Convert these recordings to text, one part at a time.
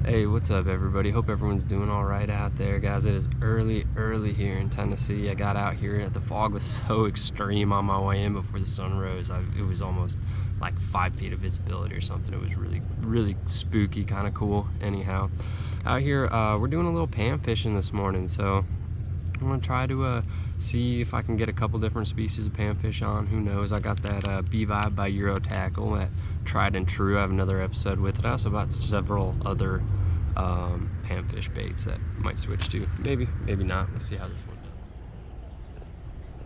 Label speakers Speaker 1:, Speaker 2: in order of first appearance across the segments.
Speaker 1: Hey, what's up everybody? Hope everyone's doing all right out there, guys. It is early here in Tennessee. I got out here, the fog was so extreme on my way in before the sun rose. It was almost like 5 feet of visibility or something. It was really spooky, kind of cool. Anyhow, out here we're doing a little pan fishing this morning, so I'm gonna try to see if I can get a couple different species of panfish on. Who knows? I got that B vibe by Eurotackle, that tried and true. I have another episode with it. I also bought several other panfish baits that I might switch to. Maybe not. We'll see how this one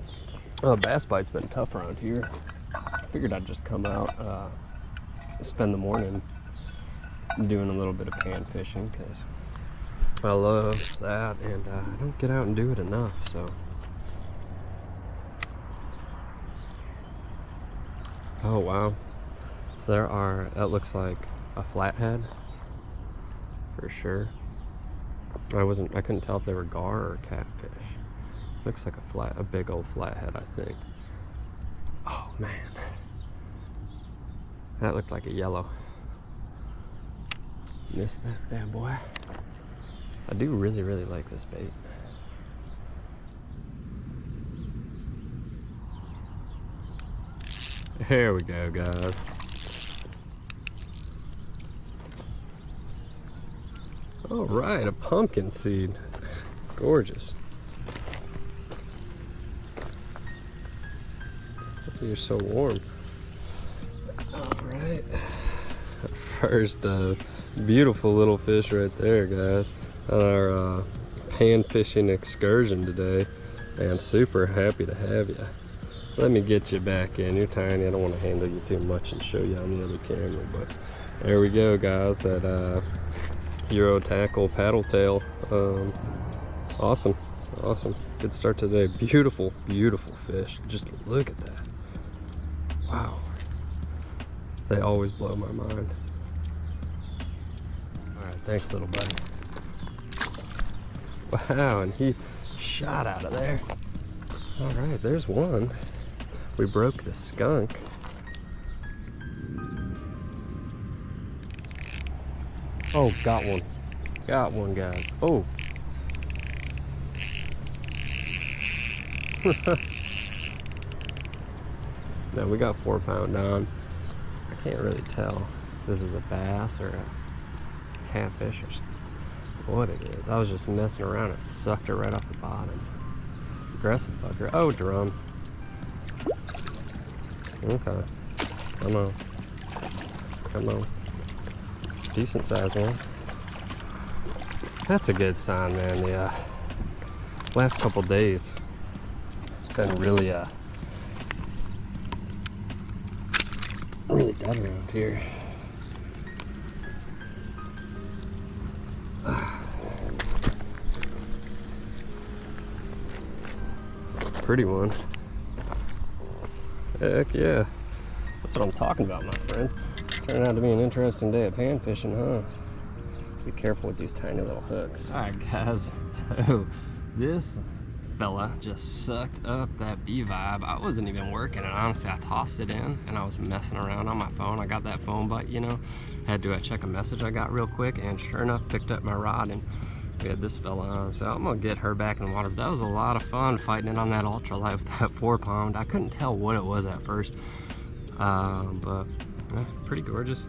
Speaker 1: does. Oh, bass bite's been tough around here. Figured I'd just come out, spend the morning doing a little bit of pan fishing because I love that, and I don't get out and do it enough. So, oh wow, so there are, that looks like a flathead for sure. I couldn't tell if they were gar or catfish. Looks like a big old flathead, I think. Oh man, that looked like a yellow. Missed that bad boy. I do really like this bait. There we go, guys. All right, a pumpkinseed. Gorgeous. You're so warm. All right. First beautiful little fish right there, guys, on our pan fishing excursion today, and super happy to have you. Let me get you back in. You're tiny. I don't want to handle you too much and show you on the other camera, but there we go, guys. That Eurotackle Paddletail. Awesome. Good start today. Beautiful fish. Just look at that. Wow. They always blow my mind. All right, thanks, little buddy. Wow, and he shot out of there. All right, there's one. We broke the skunk. Oh, got one, guys. Oh. No, we got 4 pound on. I can't really tell if this is a bass or a catfish or what it is. I was just messing around. It sucked her right off the bottom. Aggressive fucker. Oh, drum. Okay. Come on. Decent sized one. That's a good sign, man. The last couple days, it's been really dead around here. Pretty one. Heck yeah. That's what I'm talking about, my friends. Turned out to be an interesting day of pan fishing, huh? Be careful with these tiny little hooks. All right, guys. So this fella just sucked up that B vibe. I wasn't even working, and honestly, I tossed it in, and I was messing around on my phone. I got that phone bite, you know. Had to check a message I got real quick, and sure enough, picked up my rod, and we had this fella on. So I'm gonna get her back in the water. But that was a lot of fun fighting it on that ultralight with that 4 pound. I couldn't tell what it was at first, but pretty gorgeous.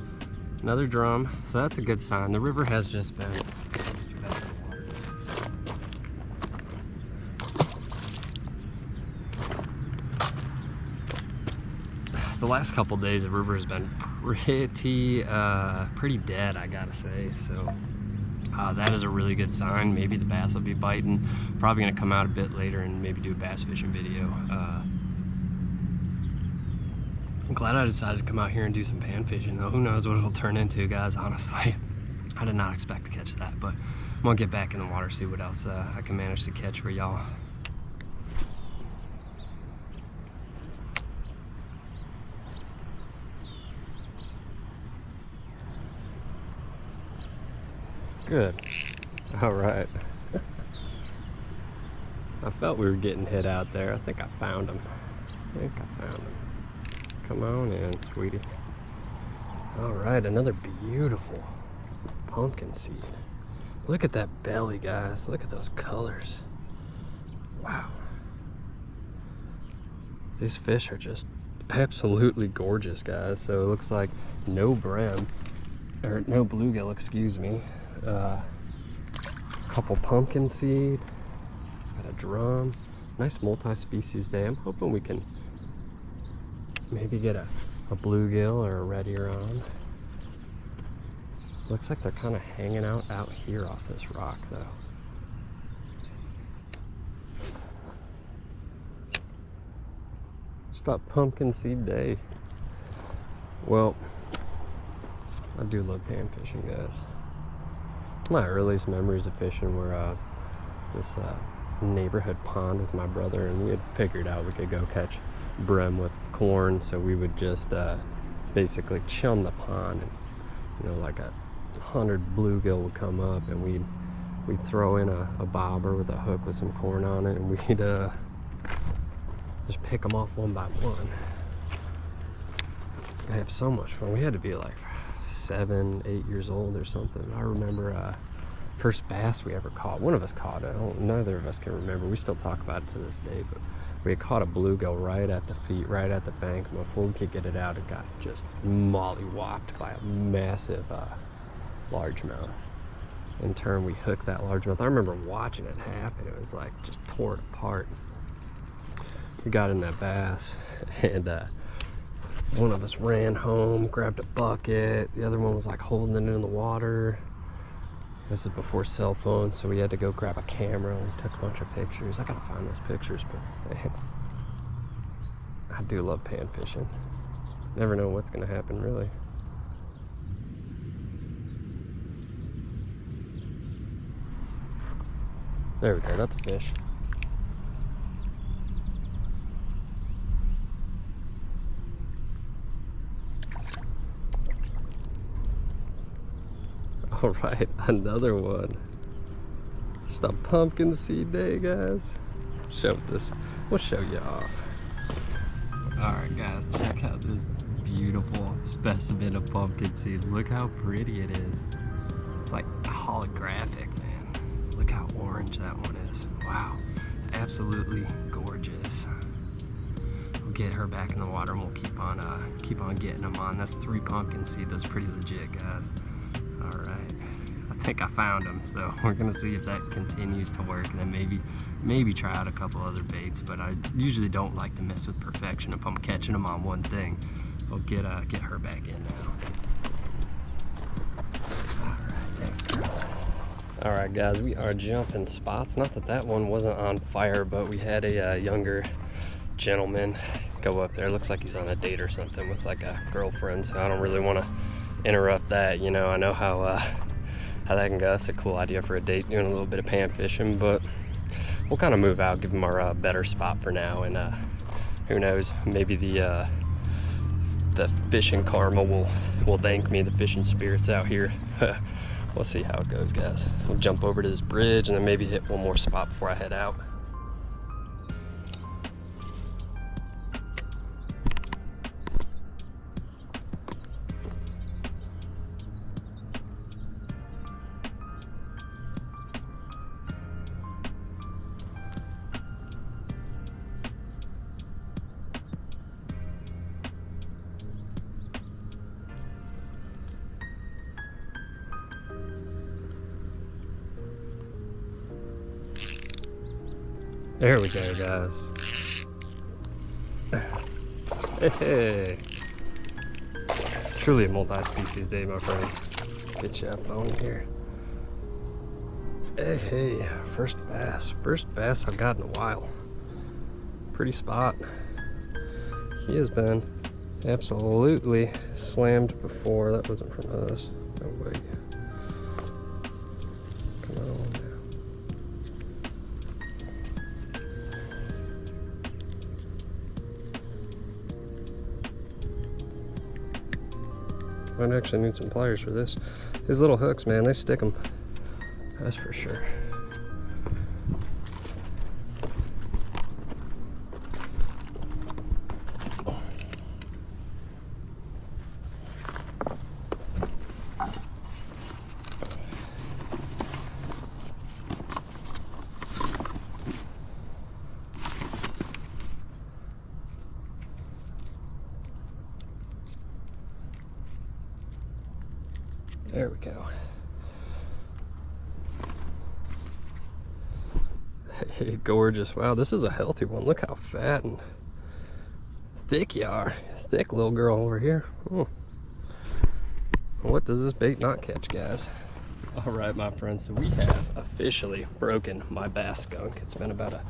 Speaker 1: Another drum, so that's a good sign. The river has just been the last couple days. The river has been pretty dead, I gotta say. So that is a really good sign. Maybe the bass will be biting. Probably gonna come out a bit later and maybe do a bass fishing video. I'm glad I decided to come out here and do some pan fishing, though. Who knows what it'll turn into, guys, honestly. I did not expect to catch that, but I'm gonna get back in the water, see what else I can manage to catch for y'all. Good. All right. I felt we were getting hit out there. I think I found him. Come on in, sweetie. All right, another beautiful Pumpkinseed. Look at that belly, guys. Look at those colors. Wow. These fish are just absolutely gorgeous, guys. So it looks like no brim, or no bluegill, excuse me. Couple Pumpkinseed, got a drum. Nice multi-species day. I'm hoping we can maybe get a bluegill or a red ear on. Looks like they're kind of hanging out here off this rock, though. Just about Pumpkinseed day. Well, I do love pan fishing, guys. My earliest memories of fishing were this neighborhood pond with my brother, and we had figured out we could go catch brim with corn, so we would just basically chum the pond, and you know, like 100 bluegill would come up, and we'd throw in a bobber with a hook with some corn on it, and we'd just pick them off one by one. I have so much fun. We had to be like 7, 8 years old or something. I remember first bass we ever caught. One of us caught it. Neither of us can remember. We still talk about it to this day, but we had caught a bluegill right at the feet, right at the bank. Before we could get it out, it got just molly-whopped by a massive largemouth. In turn, we hooked that largemouth. I remember watching it happen. It was like just tore it apart. We got in that bass, and one of us ran home, grabbed a bucket. The other one was like holding it in the water. This is before cell phones, so we had to go grab a camera. We took a bunch of pictures. I gotta find those pictures, but man, I do love pan fishing. Never know what's gonna happen, really. There we go, that's a fish. All right, another one. Just a Pumpkinseed day, guys. We'll show you off. All right, guys, check out this beautiful specimen of Pumpkinseed. Look how pretty it is. It's like holographic, man. Look how orange that one is. Wow, absolutely gorgeous. We'll get her back in the water, and we'll keep on getting them on. That's 3 Pumpkinseed. That's pretty legit, guys. All right, I think I found them, so we're gonna see if that continues to work, and then maybe try out a couple other baits. But I usually don't like to mess with perfection. If I'm catching them on one thing, I'll get her back in now. All right, thanks, girl. All right, guys, we are jumping spots. Not that one wasn't on fire, but we had a younger gentleman go up there. Looks like he's on a date or something with like a girlfriend, so I don't really want to interrupt that. You know, I know how that can go. That's a cool idea for a date, doing a little bit of pan fishing, but we'll kind of move out, give them our better spot for now, and who knows, maybe the fishing karma will thank me, the fishing spirits out here. We'll see how it goes, guys. We'll jump over to this bridge and then maybe hit one more spot before I head out. There we go, guys. Hey. Truly a multi-species day, my friends. Get you up on here. Hey, first bass I've got in a while. Pretty spot. He has been absolutely slammed before. That wasn't from us. No way. Come on. Might actually need some pliers for this. These little hooks, man, they stick them. That's for sure. There we go. Hey, gorgeous. Wow, this is a healthy one. Look how fat and thick you are. Thick little girl over here. Oh. What does this bait not catch, guys? All right, my friends, so we have officially broken my bass skunk. It's been about a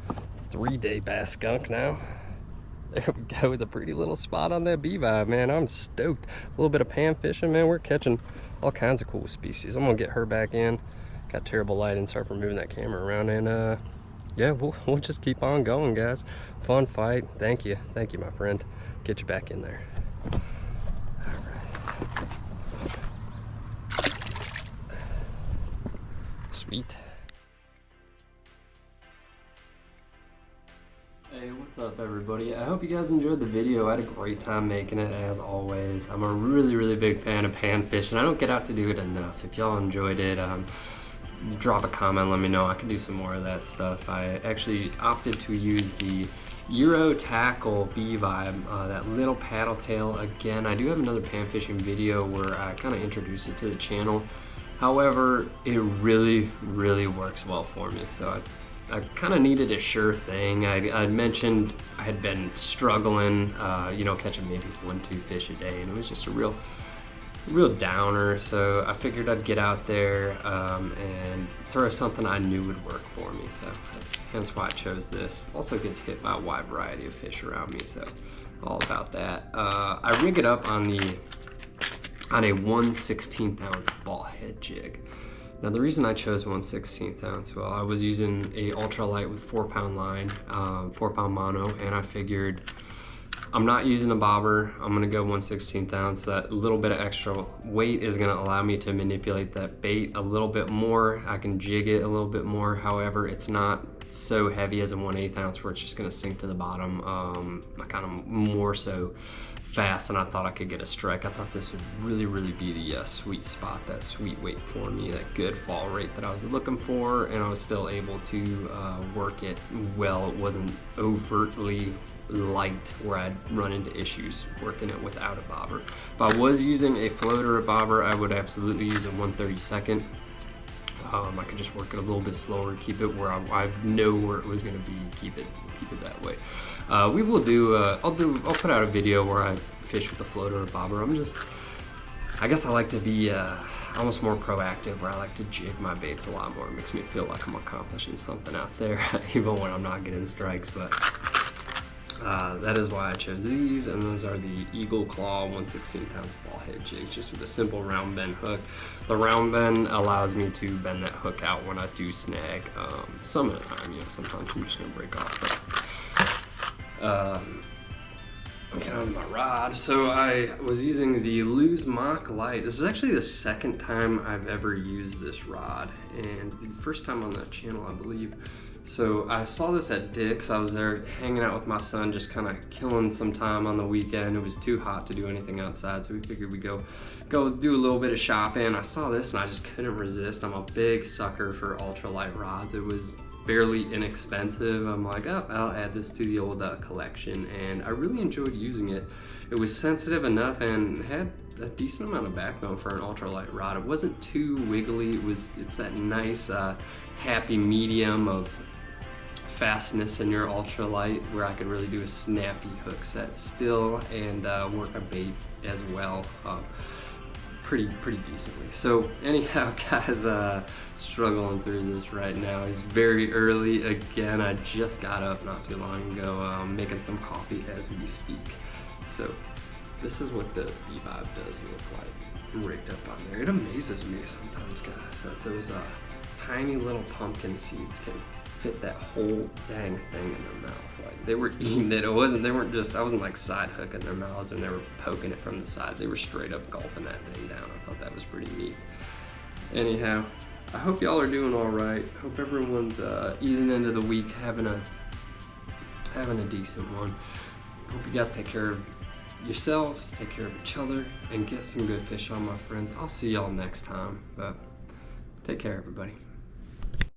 Speaker 1: 3-day bass skunk now. There we go with a pretty little spot on that B-vibe, man. I'm stoked. A little bit of pan fishing, man. We're catching all kinds of cool species. I'm gonna get her back in. Got terrible lighting, sorry for moving that camera around. And yeah, we'll just keep on going, guys. Fun fight. Thank you, my friend. Get you back in there. Sweet. Hey, what's up everybody? I hope you guys enjoyed the video. I had a great time making it, as always. I'm a really big fan of pan fishing. I don't get out to do it enough. If y'all enjoyed it, drop a comment, let me know. I could do some more of that stuff. I actually opted to use the Eurotackle B vibe, that little Paddletail. Again, I do have another pan fishing video where I kind of introduce it to the channel. However, it really works well for me. So I kind of needed a sure thing. I mentioned I had been struggling, you know, catching maybe 1-2 fish a day, and it was just a real downer. So I figured I'd get out there and throw something I knew would work for me. So that's hence why I chose this. Also gets hit by a wide variety of fish around me, so all about that. I rig it up on a 1/16 ounce Ballhead jig. Now the reason I chose 1/16 ounce, well, I was using a ultralight with 4-pound line, 4-pound mono, and I figured I'm not using a bobber. I'm gonna go 1/16 ounce. That little bit of extra weight is gonna allow me to manipulate that bait a little bit more. I can jig it a little bit more. However, it's not so heavy as a 1/8 ounce where it's just gonna sink to the bottom. I kind of more so fast, and I thought I could get a strike. I thought this would really be the sweet spot, that sweet weight for me, that good fall rate that I was looking for, and I was still able to work it well. It wasn't overtly light where I'd run into issues working it without a bobber. If I was using a floater or bobber, I would absolutely use a 1/32. I could just work it a little bit slower, keep it where I know where it was going to be, keep it that way. We will do, I'll put out a video where I fish with a floater or bobber. I guess I like to be almost more proactive, where I like to jig my baits a lot more. It makes me feel like I'm accomplishing something out there, even when I'm not getting strikes. But that is why I chose these, and those are the Eagle Claw 1/16 ounce Ballhead jigs, just with a simple round bend hook. The round bend allows me to bend that hook out when I do snag. Some of the time, you know, sometimes I'm just gonna break off. But, get on my rod. So I was using the Lews Machlite. This is actually the second time I've ever used this rod, and the first time on that channel, I believe. So I saw this at Dick's. I was there hanging out with my son, just kind of killing some time on the weekend. It was too hot to do anything outside, so we figured we'd go do a little bit of shopping. I saw this and I just couldn't resist. I'm a big sucker for ultralight rods. It was fairly inexpensive. I'm like, oh, I'll add this to the old collection, and I really enjoyed using it. It was sensitive enough and had a decent amount of backbone for an ultralight rod. It wasn't too wiggly. It's that nice happy medium of fastness in your ultralight, where I could really do a snappy hook set still and work a bait as well pretty decently. So anyhow, guys, struggling through this right now. It's very early again. I just got up not too long ago, making some coffee as we speak. So this is what the B-vibe does look like rigged up on there. It amazes me sometimes, guys, that those tiny little pumpkin seeds can fit that whole dang thing in their mouth. Like, they were eating it. I wasn't like side hooking their mouths and they were poking it from the side. They were straight up gulping that thing down. I thought that was pretty neat. Anyhow, I hope y'all are doing all right. Hope everyone's easing into the week, having a decent one. Hope you guys take care of yourselves, take care of each other, and get some good fish on, my friends. I'll see y'all next time, but take care, everybody.